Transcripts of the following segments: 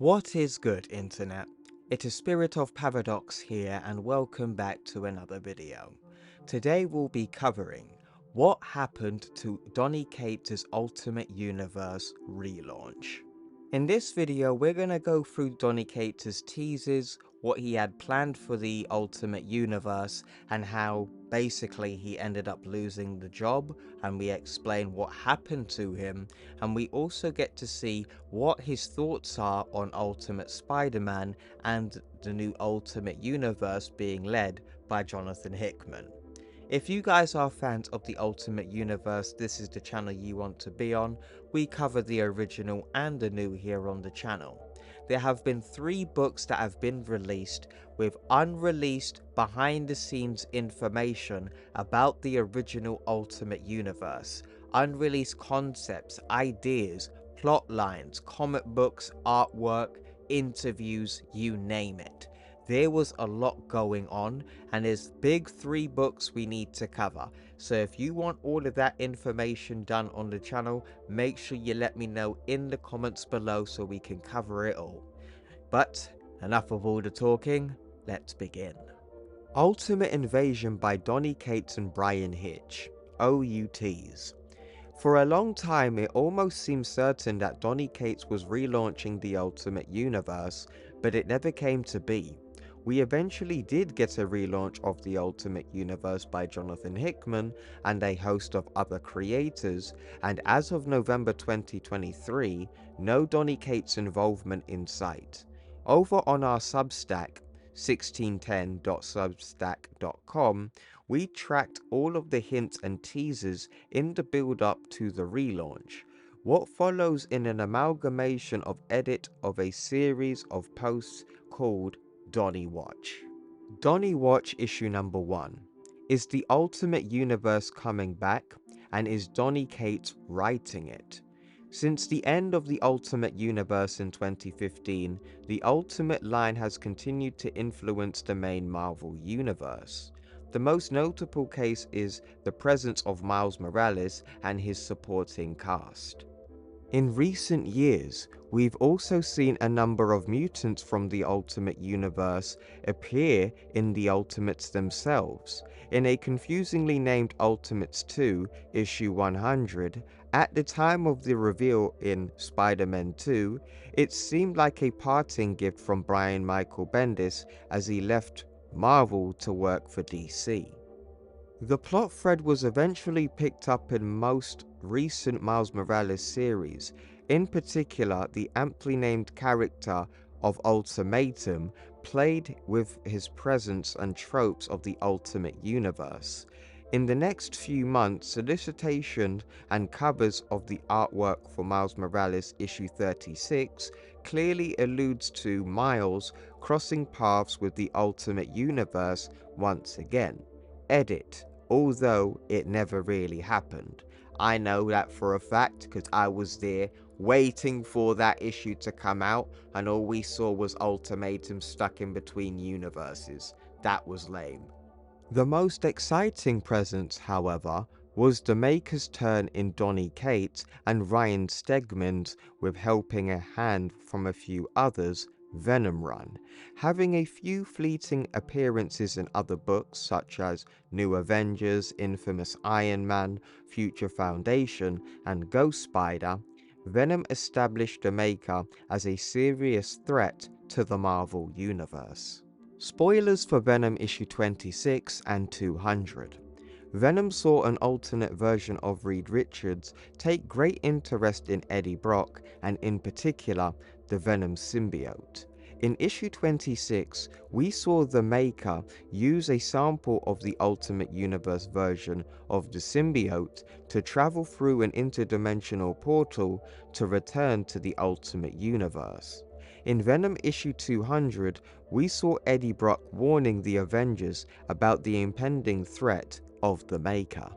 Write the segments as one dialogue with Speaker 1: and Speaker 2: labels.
Speaker 1: What is good, internet? It is Spirit of Paradox here, and welcome back to another video. Today we'll be covering what happened to Donny Cates' Ultimate Universe relaunch. In this video we're going to go through Donny Cates' teases, what he had planned for the Ultimate Universe, and how basically he ended up losing the job, and we explain what happened to him, and we also get to see what his thoughts are on Ultimate Spider-Man and the new Ultimate Universe being led by Jonathan Hickman. If you guys are fans of the Ultimate Universe, this is the channel you want to be on. We cover the original and the new here on the channel. There have been 3 books that have been released with unreleased behind the scenes information about the original Ultimate Universe. Unreleased concepts, ideas, plot lines, comic books, artwork, interviews, you name it. There was a lot going on, and there's big 3 books we need to cover. So if you want all of that information done on the channel, make sure you let me know in the comments below so we can cover it all. But enough of all the talking, let's begin. Ultimate Invasion by Donny Cates and Bryan Hitch, OUTs. For a long time it almost seemed certain that Donny Cates was relaunching the Ultimate Universe, but it never came to be. We eventually did get a relaunch of the Ultimate Universe by Jonathan Hickman and a host of other creators, and as of November 2023, no Donny Cates involvement in sight. Over on our Substack, 1610.substack.com, we tracked all of the hints and teasers in the build up to the relaunch. What follows in an amalgamation of edit of a series of posts called Donny Watch. Donny Watch issue number 1. Is the Ultimate Universe coming back, and is Donny Cates writing it? Since the end of the Ultimate Universe in 2015, the Ultimate line has continued to influence the main Marvel universe. The most notable case is the presence of Miles Morales and his supporting cast. In recent years, we've also seen a number of mutants from the Ultimate Universe appear in the Ultimates themselves. In a confusingly named Ultimates 2, issue 100, at the time of the reveal in Spider-Man 2, it seemed like a parting gift from Brian Michael Bendis as he left Marvel to work for DC. The plot thread was eventually picked up in most recent Miles Morales series, in particular the aptly named character of Ultimatum played with his presence and tropes of the Ultimate Universe. In the next few months, solicitation and covers of the artwork for Miles Morales issue 36 clearly alludes to Miles crossing paths with the Ultimate Universe once again. Edit, although it never really happened. I know that for a fact because I was there waiting for that issue to come out, and all we saw was Ultimatum stuck in between universes. That was lame. The most exciting presence, however, was the maker's turn in Donny Cates and Ryan Stegman's, with helping a hand from a few others, Venom run, having a few fleeting appearances in other books such as New Avengers, Infamous Iron Man, Future Foundation, and Ghost Spider. Venom established the Maker as a serious threat to the Marvel Universe. Spoilers for Venom issue 26 and 200. Venom saw an alternate version of Reed Richards take great interest in Eddie Brock, and in particular, the Venom symbiote. In issue 26, we saw the Maker use a sample of the Ultimate Universe version of the symbiote to travel through an interdimensional portal to return to the Ultimate Universe. In Venom issue 200, we saw Eddie Brock warning the Avengers about the impending threat of the Maker,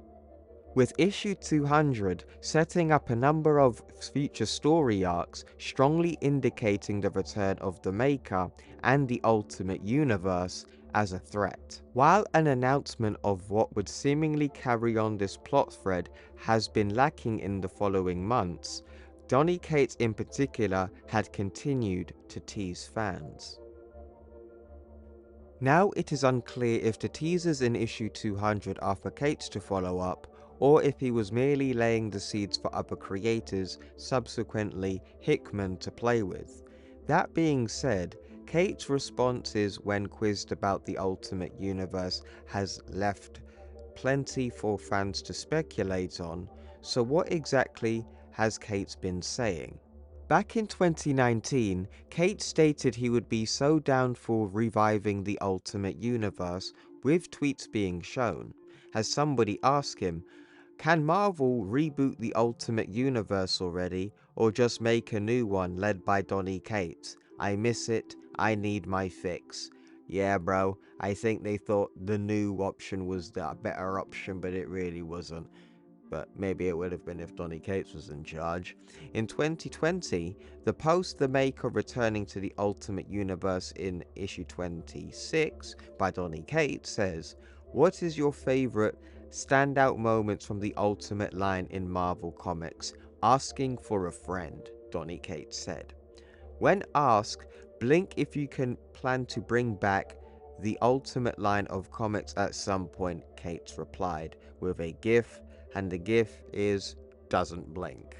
Speaker 1: with issue 200 setting up a number of future story arcs strongly indicating the return of the Maker and the Ultimate Universe as a threat. While an announcement of what would seemingly carry on this plot thread has been lacking in the following months, Donny Cates in particular had continued to tease fans. Now it is unclear if the teasers in issue 200 are for Cates to follow up, or if he was merely laying the seeds for other creators, subsequently Hickman, to play with. That being said, Cates' responses when quizzed about the Ultimate Universe has left plenty for fans to speculate on, so what exactly has Cates been saying? Back in 2019, Cates stated he would be so down for reviving the Ultimate Universe, with tweets being shown, as somebody asked him, can Marvel reboot the Ultimate Universe already, or just make a new one led by Donny Cates? I miss it, I need my fix. Yeah bro, I think they thought the new option was the better option, but it really wasn't. But maybe it would have been if Donny Cates was in charge. In 2020, the post The Maker returning to the Ultimate Universe in issue 26 by Donny Cates says, what is your favorite standout moments from the Ultimate line in Marvel Comics? Asking for a friend, Donny Cates said. When asked, blink if you can plan to bring back the Ultimate line of comics at some point, Cates replied with a gif, and the gif is doesn't blink.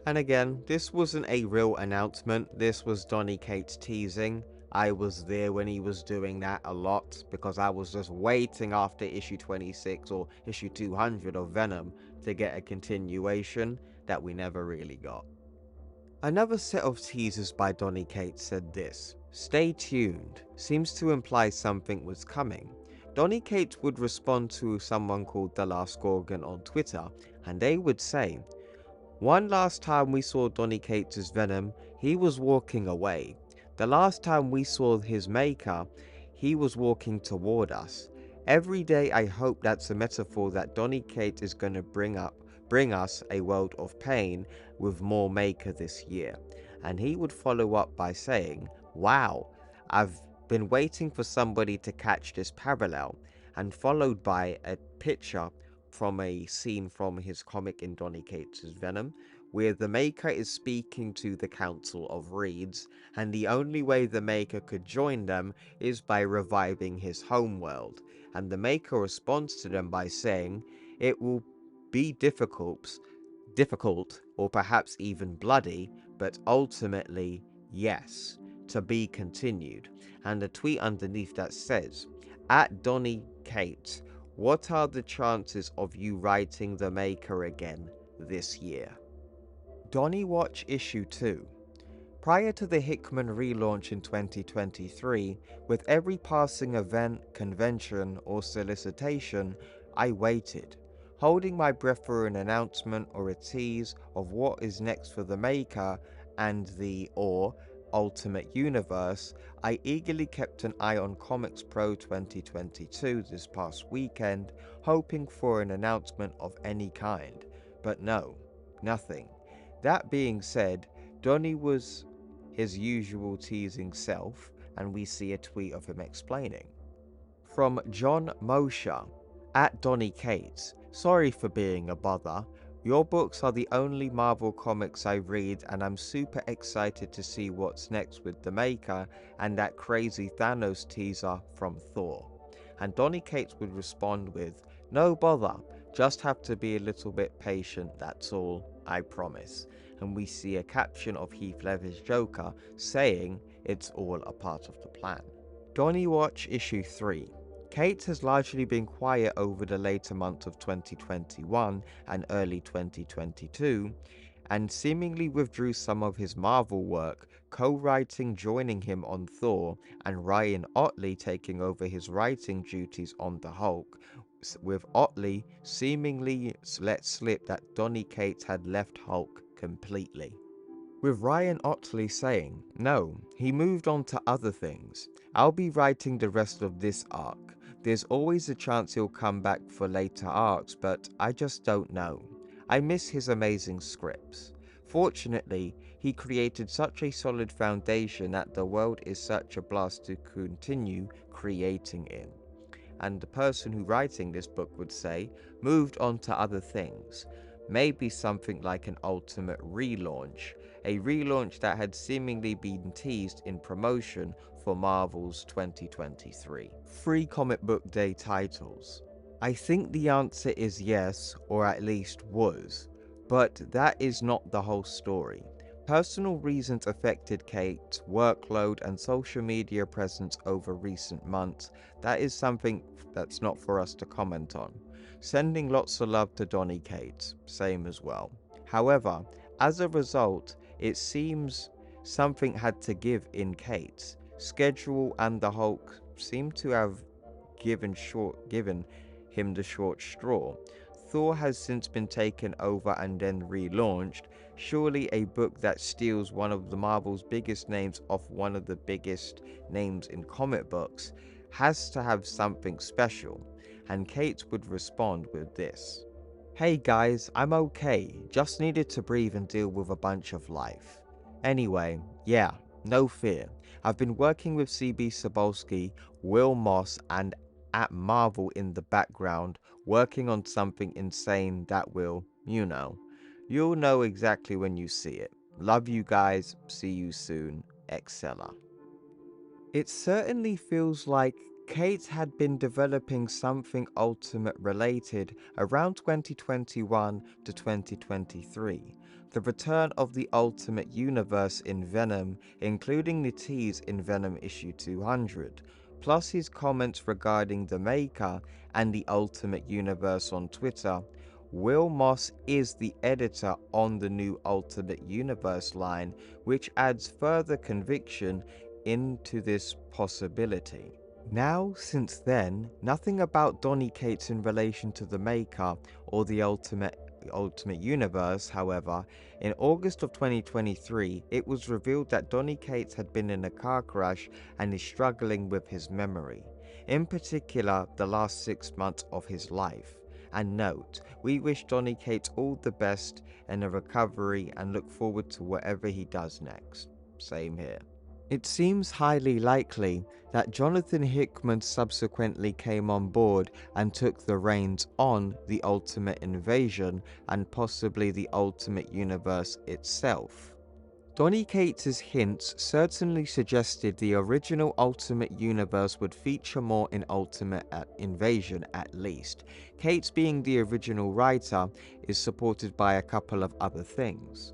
Speaker 1: And again, this wasn't a real announcement, this was Donny Cates teasing. I was there when he was doing that a lot, because I was just waiting after issue 26 or issue 200 of Venom to get a continuation that we never really got. Another set of teasers by Donny Cates said this, stay tuned, seems to imply something was coming. Donny Cates would respond to someone called The Last Gorgon on Twitter, and they would say, one last time we saw Donny Cates' Venom, he was walking away. The last time we saw his maker, he was walking toward us. Every day I hope that's a metaphor that Donny Cates is going to bring us a world of pain with more maker this year. And he would follow up by saying, wow, I've been waiting for somebody to catch this parallel, and followed by a picture from a scene from his comic in Donny Cates' Venom, where the Maker is speaking to the Council of Reeds, and the only way the Maker could join them is by reviving his homeworld, and the Maker responds to them by saying, it will be difficult, or perhaps even bloody, but ultimately, yes, to be continued. And the tweet underneath that says, at Donny Cates, what are the chances of you writing the Maker again this year? Donny Watch Issue 2. Prior to the Hickman relaunch in 2023, with every passing event, convention, or solicitation, I waited, holding my breath for an announcement or a tease of what is next for the Maker and the Ultimate Universe. I eagerly kept an eye on Comics Pro 2022 this past weekend, hoping for an announcement of any kind, but no, nothing. That being said, Donny was his usual teasing self, and we see a tweet of him explaining. From John Mosher, at Donny Cates, sorry for being a bother. Your books are the only Marvel comics I read, and I'm super excited to see what's next with the Maker and that crazy Thanos teaser from Thor. And Donny Cates would respond with, no bother, just have to be a little bit patient, that's all, I promise. And we see a caption of Heath Ledger's Joker saying it's all a part of the plan. Donny Watch Issue 3. Cates has largely been quiet over the later months of 2021 and early 2022, and seemingly withdrew some of his Marvel work, co-writing joining him on Thor, and Ryan Ottley taking over his writing duties on the Hulk, with Ottley seemingly let slip that Donny Cates had left Hulk completely. With Ryan Ottley saying, no, he moved on to other things. I'll be writing the rest of this arc. There's always a chance he'll come back for later arcs, but I just don't know. I miss his amazing scripts. Fortunately, he created such a solid foundation that the world is such a blast to continue creating in. And the person who writing this book would say, moved on to other things. maybe something like an Ultimate relaunch, a relaunch that had seemingly been teased in promotion for Marvel's 2023. Free comic book day titles. I think the answer is yes, or at least was, but that is not the whole story. Personal reasons affected Kate's workload and social media presence over recent months. That is something that's not for us to comment on. Sending lots of love to Donny Cates, same as well. However, as a result, it seems something had to give in Kate's. Schedule and the Hulk seem to have given him the short straw. Thor has since been taken over and then relaunched. Surely a book that steals one of the Marvel's biggest names off one of the biggest names in comic books has to have something special, and Kate would respond with this. Hey guys, I'm okay, just needed to breathe and deal with a bunch of life. Anyway, yeah, no fear. I've been working with CB Cebulski, Will Moss, and at Marvel in the background, working on something insane that will, you'll know exactly when you see it. Love you guys, see you soon, Excella. It certainly feels like Kate had been developing something Ultimate related around 2021 to 2023. The return of the Ultimate Universe in Venom, including the tease in Venom issue 200, plus his comments regarding the Maker and the Ultimate Universe on Twitter. Will Moss is the editor on the new Ultimate Universe line, which adds further conviction into this possibility. Now, since then, nothing about Donny Cates in relation to the Maker or the Ultimate Universe. However, in August of 2023, it was revealed that Donny Cates had been in a car crash and is struggling with his memory, in particular the last 6 months of his life. And note, we wish Donny Cates all the best in a recovery and look forward to whatever he does next. Same here. It seems highly likely that Jonathan Hickman subsequently came on board and took the reins on the Ultimate Invasion and possibly the Ultimate Universe itself. Donny Cates' hints certainly suggested the original Ultimate Universe would feature more in Ultimate Invasion at least. Cates, being the original writer, is supported by a couple of other things.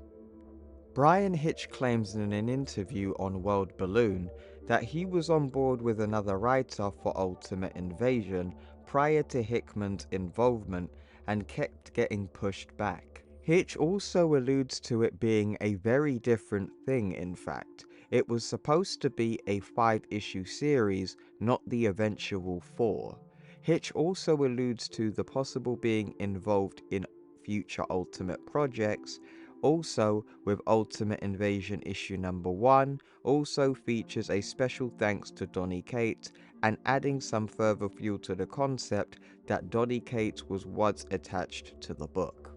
Speaker 1: Brian Hitch claims in an interview on World Balloon that he was on board with another writer for Ultimate Invasion prior to Hickman's involvement and kept getting pushed back. Hitch also alludes to it being a very different thing. In fact, it was supposed to be a 5-issue series, not the eventual 4. Hitch also alludes to the possible being involved in future Ultimate projects. Also, with Ultimate Invasion issue number 1, also features a special thanks to Donny Cates and adding some further fuel to the concept that Donny Cates was once attached to the book.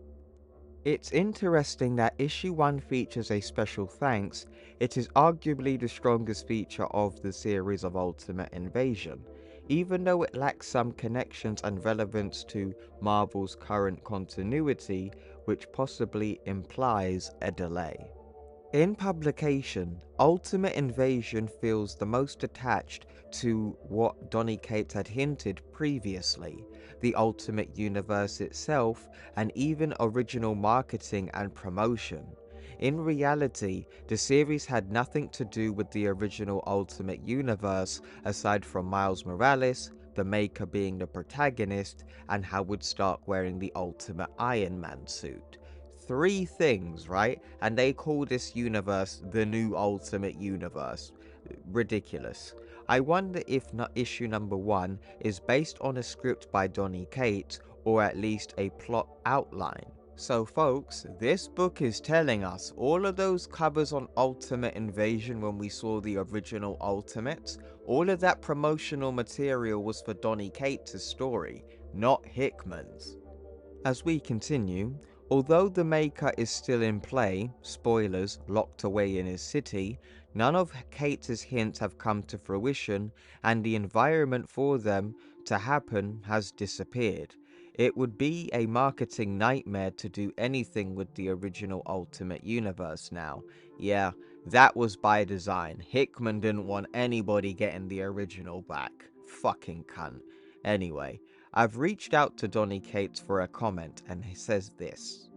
Speaker 1: It's interesting that issue 1 features a special thanks. It is arguably the strongest feature of the series of Ultimate Invasion, even though it lacks some connections and relevance to Marvel's current continuity, which possibly implies a delay. In publication, Ultimate Invasion feels the most attached to what Donny Cates had hinted previously, the Ultimate Universe itself, and even original marketing and promotion. In reality, the series had nothing to do with the original Ultimate Universe aside from Miles Morales, the Maker being the protagonist, and Howard Stark wearing the Ultimate Iron Man suit. 3 things, right? And they call this universe the new Ultimate Universe. Ridiculous. I wonder if issue number 1 is based on a script by Donny Cates, or at least a plot outline. So folks, this book is telling us all of those covers on Ultimate Invasion when we saw the original Ultimates, all of that promotional material was for Donny Cates' story, not Hickman's. As we continue, although the Maker is still in play, spoilers, locked away in his city, none of Cates' hints have come to fruition, and the environment for them to happen has disappeared. It would be a marketing nightmare to do anything with the original Ultimate Universe now. Yeah, that was by design. Hickman didn't want anybody getting the original back. Fucking cunt. Anyway, I've reached out to Donny Cates for a comment, and he says this.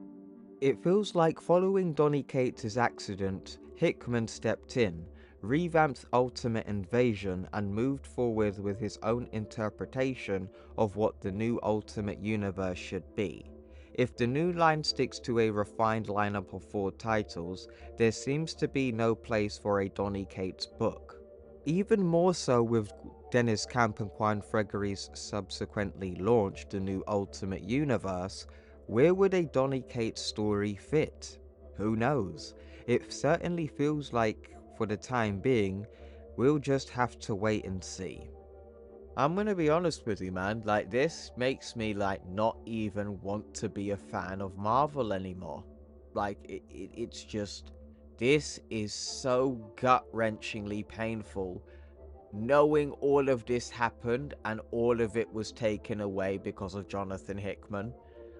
Speaker 1: It feels like following Donny Cates' accident, Hickman stepped in, revamped Ultimate Invasion, and moved forward with his own interpretation of what the new Ultimate Universe should be. If the new line sticks to a refined lineup of 4 titles, there seems to be no place for a Donny Cates book. Even more so with Dennis Camp and Juan Fregeri's subsequently launched the new Ultimate Universe, where would a Donny Cates story fit? Who knows? It certainly feels like, for the time being, we'll just have to wait and see. I'm gonna be honest with you, man, like, this makes me, like, not even want to be a fan of Marvel anymore. Like, it's just, this is so gut-wrenchingly painful, knowing all of this happened and all of it was taken away because of Jonathan Hickman.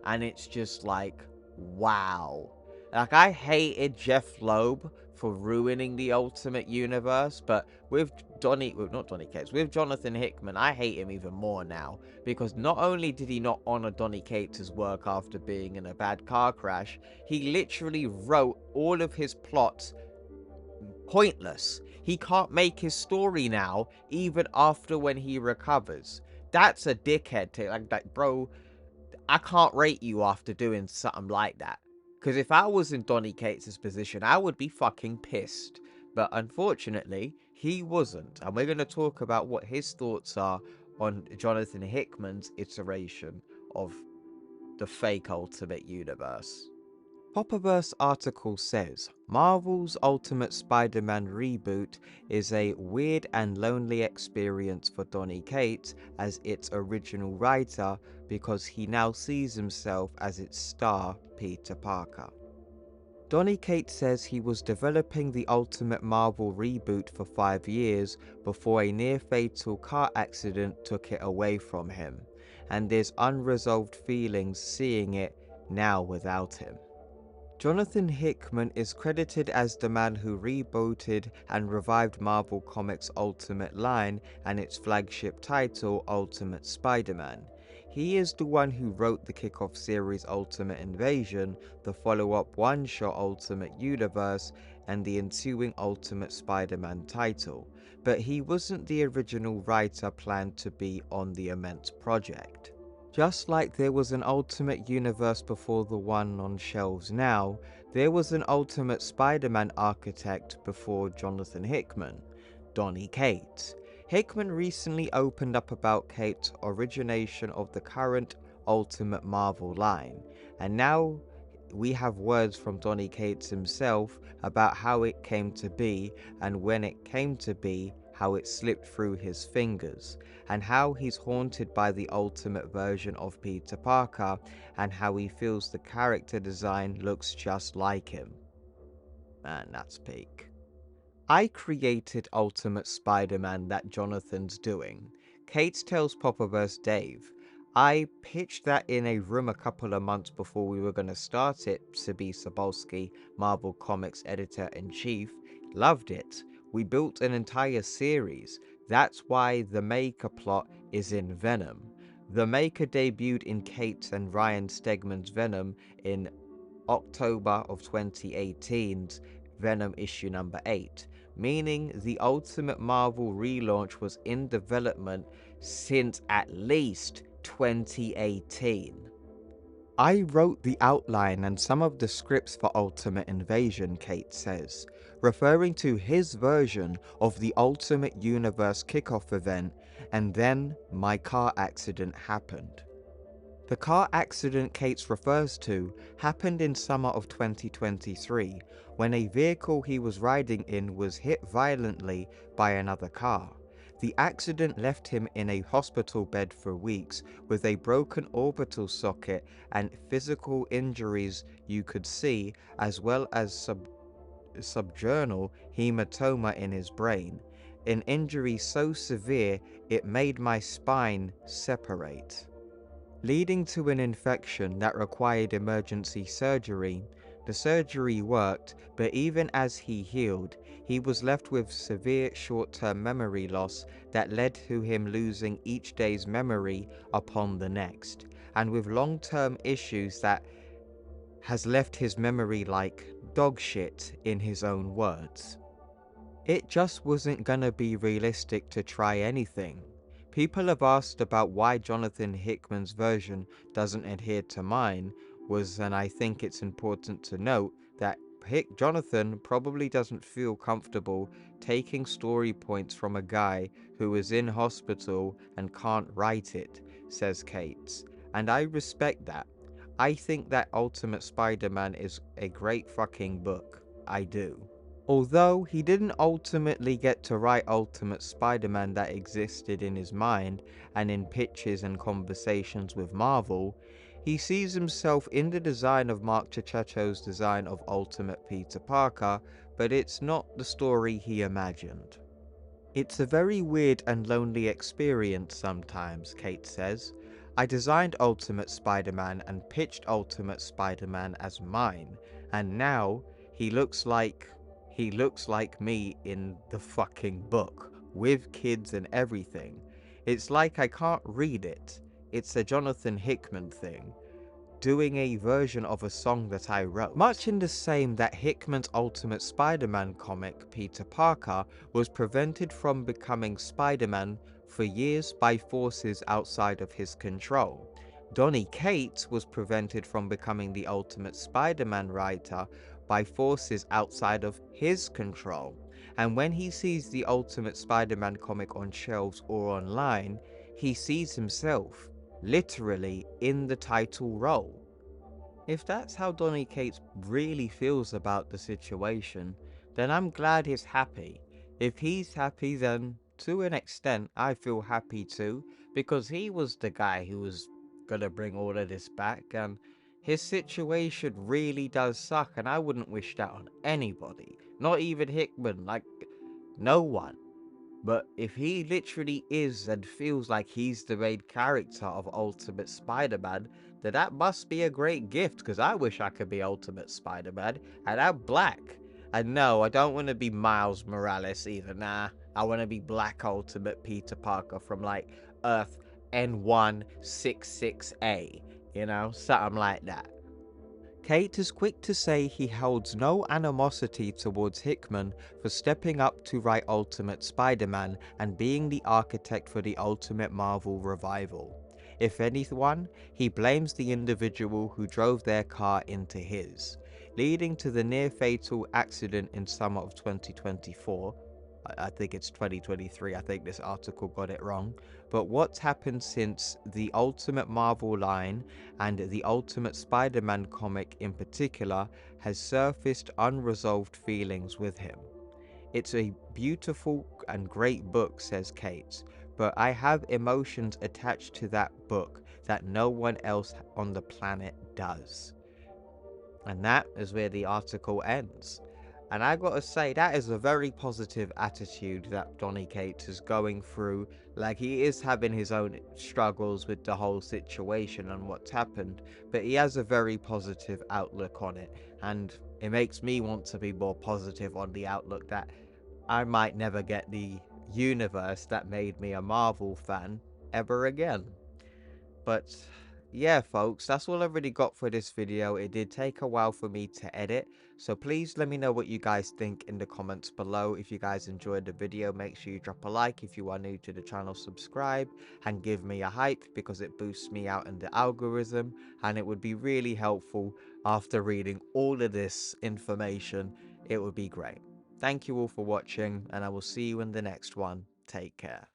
Speaker 1: And it's just like, wow. Like, I hated Jeff Loeb for ruining the Ultimate Universe, but with with Jonathan Hickman, I hate him even more now, because not only did he not honor Donny Cates' work after being in a bad car crash, he literally wrote all of his plots pointless. He can't make his story now, even after when he recovers. That's a dickhead to, like, bro, I can't rate you after doing something like that. Because if I was in Donny Cates' position, I would be fucking pissed. But unfortunately, he wasn't. And we're going to talk about what his thoughts are on Jonathan Hickman's iteration of the fake Ultimate Universe. Popperverse article says, Marvel's Ultimate Spider-Man reboot is a weird and lonely experience for Donny Cates as its original writer, because he now sees himself as its star, Peter Parker. Donny Cates says he was developing the Ultimate Marvel reboot for 5 years before a near-fatal car accident took it away from him, and there's unresolved feelings seeing it now without him. Jonathan Hickman is credited as the man who rebooted and revived Marvel Comics' Ultimate line and its flagship title, Ultimate Spider-Man. He is the one who wrote the kickoff series Ultimate Invasion, the follow-up one-shot Ultimate Universe, and the ensuing Ultimate Spider-Man title, but he wasn't the original writer planned to be on the immense project. Just like there was an Ultimate Universe before the one on shelves now, there was an Ultimate Spider-Man architect before Jonathan Hickman, Donny Cates. Hickman recently opened up about Cates' origination of the current Ultimate Marvel line, and now we have words from Donny Cates himself about how it came to be, and when it came to be, how it slipped through his fingers, and how he's haunted by the ultimate version of Peter Parker, and how he feels the character design looks just like him. Man, that's peak. I created Ultimate Spider-Man that Jonathan's doing. Cates tells Popperverse Dave, I pitched that in a room a couple of months before we were going to start it. Sabi Sobolski, Marvel Comics editor-in-chief, loved it. We built an entire series. That's why the Maker plot is in Venom. The Maker debuted in Cates and Ryan Stegman's Venom in October of 2018's Venom issue number 8, meaning the Ultimate Marvel relaunch was in development since at least 2018. I wrote the outline and some of the scripts for Ultimate Invasion, Cates says, referring to his version of the Ultimate Universe kickoff event, and then my car accident happened. The car accident Cates refers to happened in summer of 2023, when a vehicle he was riding in was hit violently by another car. The accident left him in a hospital bed for weeks with a broken orbital socket and physical injuries you could see, as well as subjournal hematoma in his brain, an injury so severe it made my spine separate. leading to an infection that required emergency surgery. The surgery worked, but even as he healed, he was left with severe short-term memory loss that led to him losing each day's memory upon the next, and with long-term issues that has left his memory like dog shit, in his own words. It just wasn't gonna be realistic to try anything. People have asked about why Jonathan Hickman's version doesn't adhere to mine, and I think it's important to note that Jonathan probably doesn't feel comfortable taking story points from a guy who is in hospital and can't write it, says Cates. And I respect that. I think that Ultimate Spider-Man is a great fucking book. I do. Although he didn't ultimately get to write Ultimate Spider-Man that existed in his mind and in pitches and conversations with Marvel, he sees himself in the design of Mark Ciccio's design of Ultimate Peter Parker, but it's not the story he imagined. It's a very weird and lonely experience sometimes, Kate says. I designed Ultimate Spider-Man and pitched Ultimate Spider-Man as mine, and now he looks like me in the fucking book, with kids and everything. It's like I can't read it. It's a Jonathan Hickman thing, doing a version of a song that I wrote. Much in the same that Hickman's Ultimate Spider-Man comic, Peter Parker, was prevented from becoming Spider-Man for years by forces outside of his control. Donny Cates was prevented from becoming the Ultimate Spider-Man writer by forces outside of his control. And when he sees the Ultimate Spider-Man comic on shelves or online, he sees himself literally in the title role. If that's how Donny Cates really feels about the situation, then I'm glad he's happy. If he's happy, then to an extent I feel happy too, because he was the guy who was gonna bring all of this back, and his situation really does suck, and I wouldn't wish that on anybody, not even Hickman, like no one. But if he literally is and feels like he's the main character of Ultimate Spider-Man, then that must be a great gift, because I wish I could be Ultimate Spider-Man, and I'm black. And no, I don't want to be Miles Morales either, nah. I want to be Black Ultimate Peter Parker from like Earth N166A, you know, something like that. Kate is quick to say he holds no animosity towards Hickman for stepping up to write Ultimate Spider-Man and being the architect for the Ultimate Marvel revival. If anyone, he blames the individual who drove their car into his, leading to the near-fatal accident in summer of 2024. I think it's 2023, I think this article got it wrong. But what's happened since the Ultimate Marvel line and the Ultimate Spider-Man comic in particular has surfaced unresolved feelings with him. It's a beautiful and great book, says Kate, but I have emotions attached to that book that no one else on the planet does. And that is where the article ends. And I gotta say, that is a very positive attitude that Donny Cates is going through. Like, he is having his own struggles with the whole situation and what's happened, but he has a very positive outlook on it. And it makes me want to be more positive on the outlook that I might never get the universe that made me a Marvel fan ever again. But yeah, folks, that's all I've really got for this video. It did take a while for me to edit, so please let me know what you guys think in the comments below. If you guys enjoyed the video, make sure you drop a like. If you are new to the channel, subscribe and give me a hype, because it boosts me out in the algorithm, and it would be really helpful after reading all of this information. It would be great. Thank you all for watching, and I will see you in the next one. Take care.